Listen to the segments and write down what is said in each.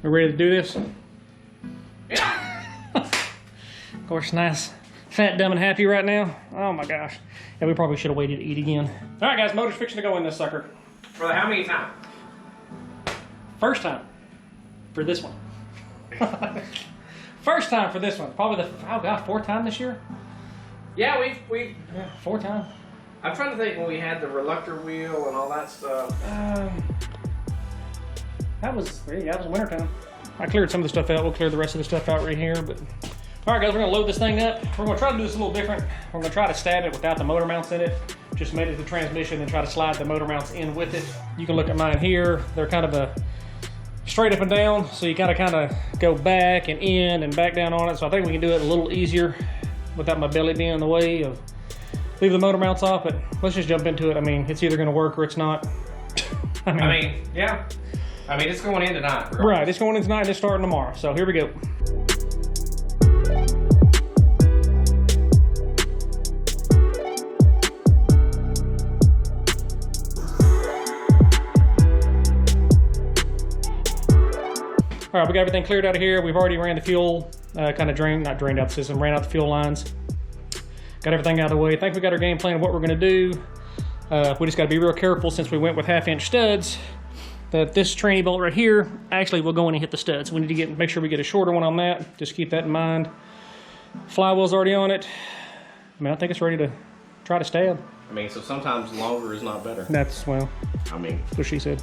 We ready to do this? Yeah. Of course, nice, fat, dumb, and happy right now. Oh my gosh. Yeah, we probably should have waited to eat again. All right, guys, motor's fixing to go in this sucker. For the how many times? First time for this one. First time for this one. Probably the, oh gosh, fourth time this year? Yeah, Yeah, fourth time. I'm trying to think when we had the reluctor wheel and all that stuff. That was wintertime. I cleared some of the stuff out. We'll clear the rest of the stuff out right here. But all right, guys, we're gonna load this thing up. We're gonna try to do this a little different. We're gonna try to stab it without the motor mounts in it. Just made it the transmission and try to slide the motor mounts in with it. You can look at mine here. They're kind of a straight up and down, so you gotta kind of go back and in and back down on it. So I think we can do it a little easier without my belly being in the way of leave the motor mounts off. But let's just jump into it. I mean, it's either gonna work or it's not. I mean, yeah. I mean, it's going in tonight. Regardless. Right, it's going in tonight and it's starting tomorrow. So here we go. All right, we got everything cleared out of here. We've already ran the fuel, kind of not drained out the system, ran out the fuel lines. Got everything out of the way. I think we got our game plan of what we're gonna do. We just gotta be real careful since we went with 1/2-inch studs, that this tranny bolt right here actually will go in and hit the studs. We need to make sure we get a shorter one on that. Just keep that in mind. Flywheel's already on it. I mean, I think it's ready to try to stab. I mean, so sometimes longer is not better. That's, well, I mean, what she said.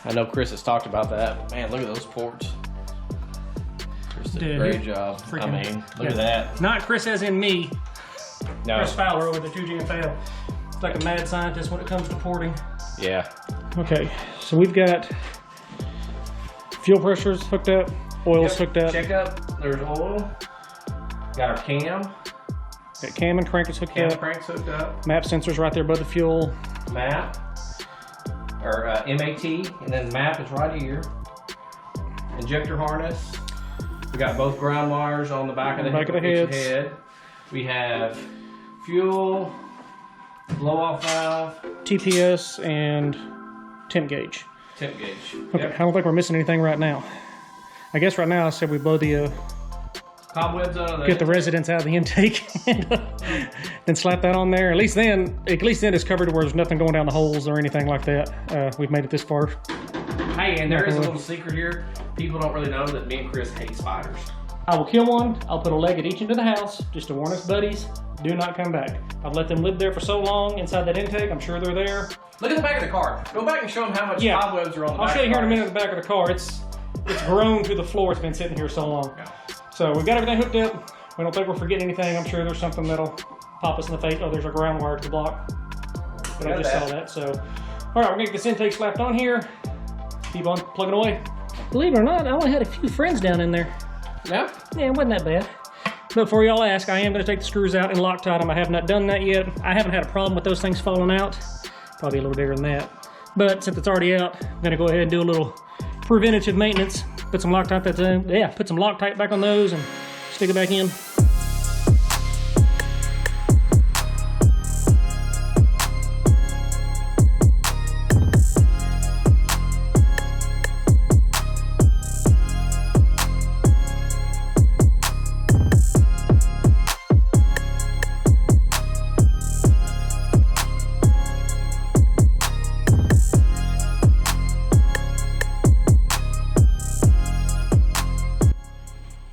I know Chris has talked about that. Man, look at those ports. Chris did a great job. I mean, look at that. Not Chris as in me. No. Chris Fowler with the 2G and fail. It's like a mad scientist when it comes to porting. Yeah. Okay, so we've got fuel pressures hooked up, oil's hooked up. Check up. There's oil. Got our cam. Got cam and crank is hooked Cam up. crank's hooked up. Map sensors right there above the fuel. Map. Or MAT, and then map is right here. Injector harness. We got both ground wires on the back of the head. We have fuel, blow off valve, TPS, and temp gauge. temp gauge. Okay, Yep. I don't think we're missing anything right now. I guess right now I said we blow the Cobwebs out of the get the residents out of the intake and then slap that on there. At least then it's covered where there's nothing going down the holes or anything like that. We've made it this far. Hey, and there is a little secret here. People don't really know that me and Chris hate spiders. I will kill one. I'll put a leg at each end of the house just to warn us buddies. Do not come back. I've let them live there for so long inside that intake. I'm sure they're there. Look at the back of the car. Go back and show them how much cobwebs are on the back. I'll show you here in a minute the back of the car. It's grown to the floor. It's been sitting here so long. Yeah. So we've got everything hooked up. We don't think we're forgetting anything. I'm sure there's something that'll pop us in the face. Oh, there's a ground wire to the block. But I just saw that. So, all right, we're gonna get this intake slapped on here. Keep on plugging away. Believe it or not, I only had a few friends down in there. Yeah? Yeah, it wasn't that bad. But before y'all ask, I am gonna take the screws out and Loctite them. I have not done that yet. I haven't had a problem with those things falling out. Probably a little bigger than that. But since it's already out, I'm gonna go ahead and do a little preventative maintenance. Put some Loctite put some Loctite back on those and stick it back in.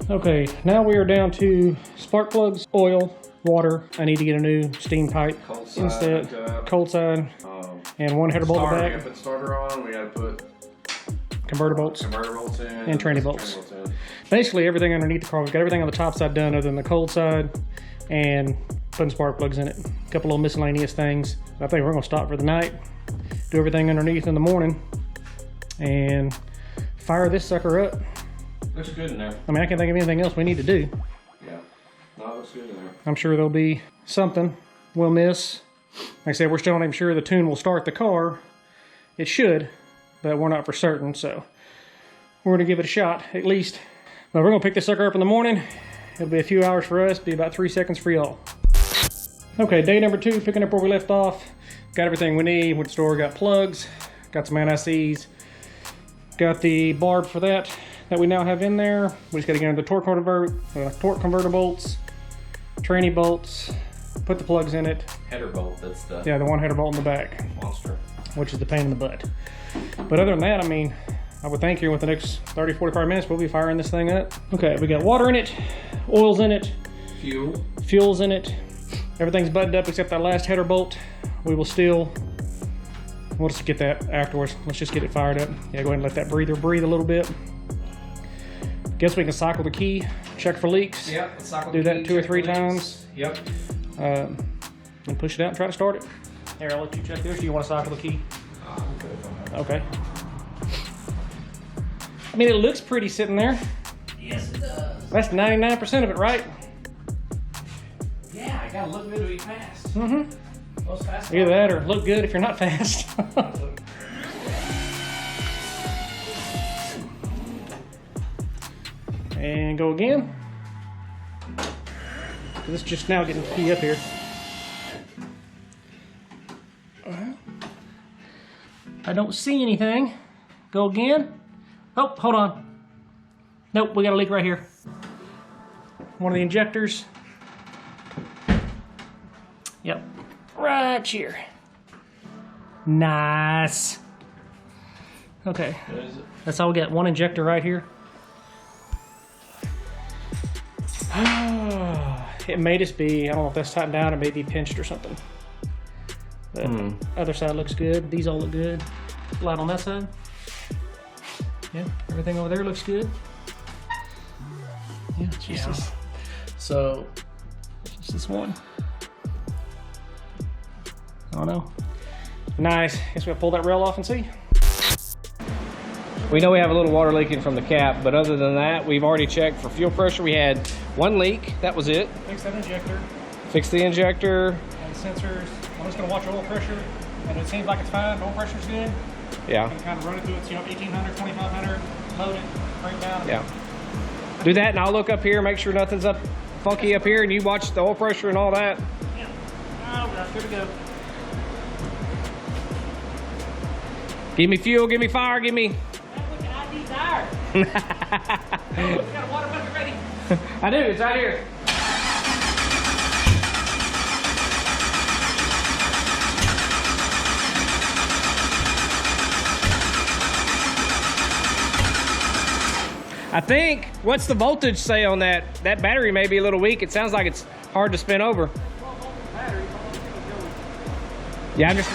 Okay, now we are down to spark plugs, oil, water. I need to get a new steam pipe instead. Cold side, and one header bolt We back. gotta put starter on. We gotta put Converter bolts. in And tranny bolts. Basically everything underneath the car. We've got everything on the top side done other than the cold side and putting spark plugs in it. A couple little miscellaneous things. I think we're gonna stop for the night, do everything underneath in the morning, and fire this sucker up. Looks good in there. I mean, I can't think of anything else we need to do. Yeah. Oh, looks good in there. I'm sure there'll be something we'll miss. Like I said, we're still not even sure the tune will start the car. It should, but we're not for certain, so we're gonna give it a shot, at least. But we're gonna pick this sucker up in the morning. It'll be a few hours for us, be about 3 seconds for y'all. Okay, day number 2, picking up where we left off. Got everything we need. Went to the store, got plugs, got some anti-seize, got the barb for that we now have in there. We just gotta get into the torque converter bolts, tranny bolts, put the plugs in it. Header bolt, that's the... Yeah, the one header bolt in the back. Monster. Which is the pain in the butt. But other than that, I mean, I would think here with the next 30, 45 minutes, we'll be firing this thing up. Okay, we got water in it, oil's in it, fuel's in it. Everything's buttoned up except that last header bolt. We'll just get that afterwards. Let's just get it fired up. Yeah, go ahead and let that breather breathe a little bit. Guess we can cycle the key, check for leaks. Yep, cycle do that 2 or 3 times. Yep. And push it out and try to start it. Here, I'll let you check this. Do you want to cycle the key? Okay. I mean, it looks pretty sitting there. Yes, it does. That's 99% of it, right? Yeah, I gotta look good to be fast. Mm-hmm. Most fast. Either that or look good if you're not fast. And go again. This is just now getting the key up here. I don't see anything. Go again. Oh, hold on. Nope, we got a leak right here. One of the injectors. Yep, right here. Nice. Okay, that's all we got. One injector right here. It may just be, I don't know if that's tightened down, it may be pinched or something. But other side looks good. These all look good. Light on that side. Yeah, everything over there looks good. Yeah, it's just this. So, It's just this one. I don't know. Nice. Guess we'll pull that rail off and see. we know we have a little water leaking from the cap, but other than that, we've already checked for fuel pressure. We had 1 leak. That was it. Fix that injector. Fix the injector. And the sensors. I'm just going to watch oil pressure. And it seems like it's fine. Oil pressure's good. Yeah. You can kind of run it through its, 1800, 2500. Load it. Bring it down. Yeah. Do that, and I'll look up here, make sure nothing's up funky up here, and you watch the oil pressure and all that. Yeah. Oh, we're good to go. Give me fuel, give me fire, give me. Look at ID's iron. We got a water bucket ready. I do, it's right here. I think, what's the voltage say on that? That battery may be a little weak. It sounds like it's hard to spin over. Yeah, I'm just...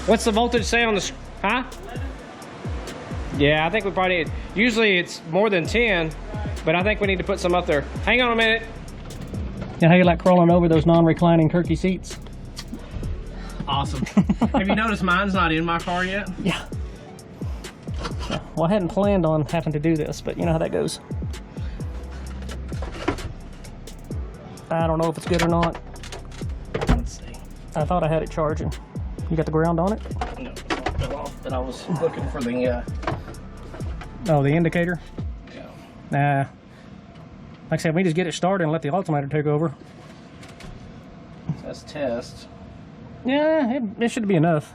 What's the voltage say on the, huh? 11. Yeah, I think we probably need, usually it's more than 10, but I think we need to put some up there. Hang on a minute. Yeah, how you like crawling over those non-reclining turkey seats? Awesome. Have you noticed mine's not in my car yet? Yeah. Well, I hadn't planned on having to do this, but you know how that goes. I don't know if it's good or not. Let's see. I thought I had it charging. You got the ground on it? No, it's all fell off, but I was looking for the, Oh, the indicator? yeah. Nah. Like I said, we just get it started and let the alternator take over. That's test. Yeah, it should be enough.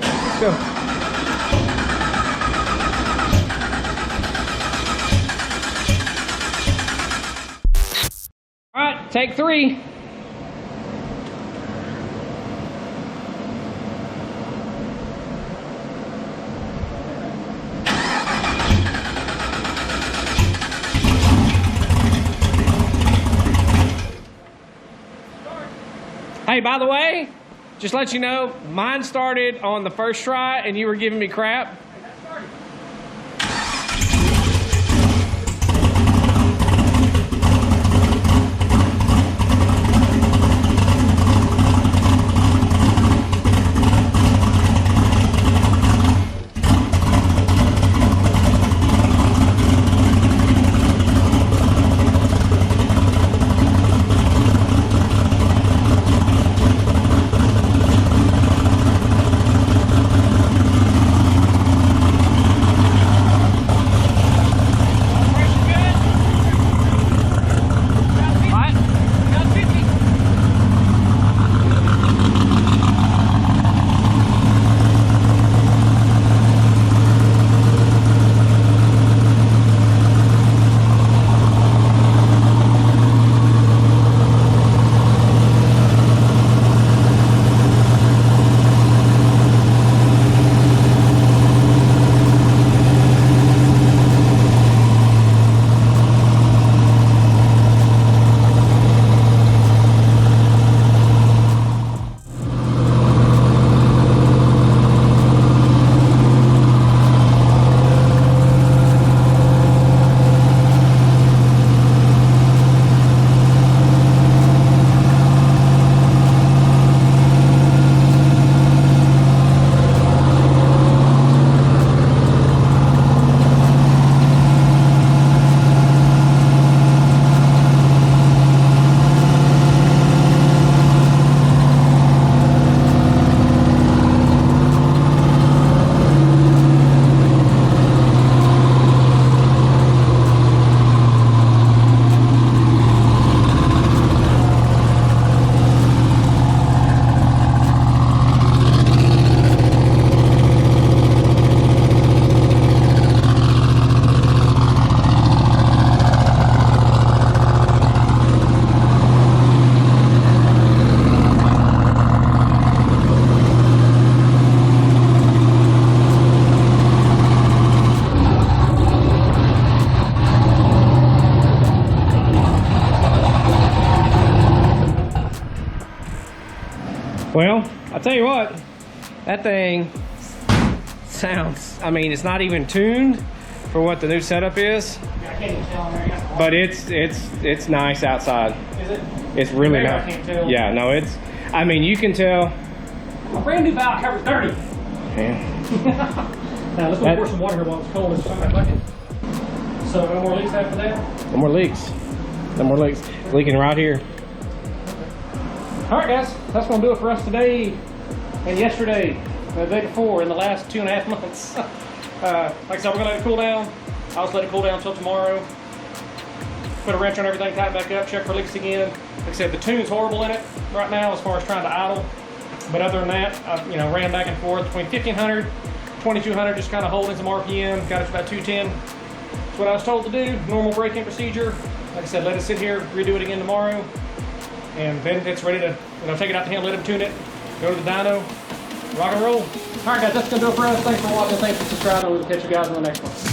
Let's go. All right, take 3. Hey, by the way, just let you know, mine started on the first try and you were giving me crap. Well, I'll tell you what, that thing sounds, I mean, it's not even tuned for what the new setup is. Yeah, I can't even tell in there. But it's nice outside. Is it? It's really nice. I can't tell. Yeah, no, it's, I mean, you can tell. A brand new valve cover's dirty. Yeah. Now let's go pour some water here while it's cold. It's in my bucket. So no more leaks after that? No more leaks. No more leaks. Leaking right here. All right, guys, that's gonna do it for us today and yesterday, the day before, in the last 2.5 months. Like I said, we're gonna let it cool down. I'll just let it cool down until tomorrow. Put a wrench on everything, tighten back up, check for leaks again. Like I said, the tune's horrible in it right now as far as trying to idle. But other than that, I've ran back and forth between 1500, 2200, just kind of holding some RPM. Got it to about 210. That's what I was told to do. Normal break-in procedure. Like I said, let it sit here, redo it again tomorrow. And then it's ready to, take it out to him, let him tune it, go to the dyno, rock and roll. All right, guys, that's gonna do it for us. Thanks for watching. Thanks for subscribing. We'll catch you guys in the next one.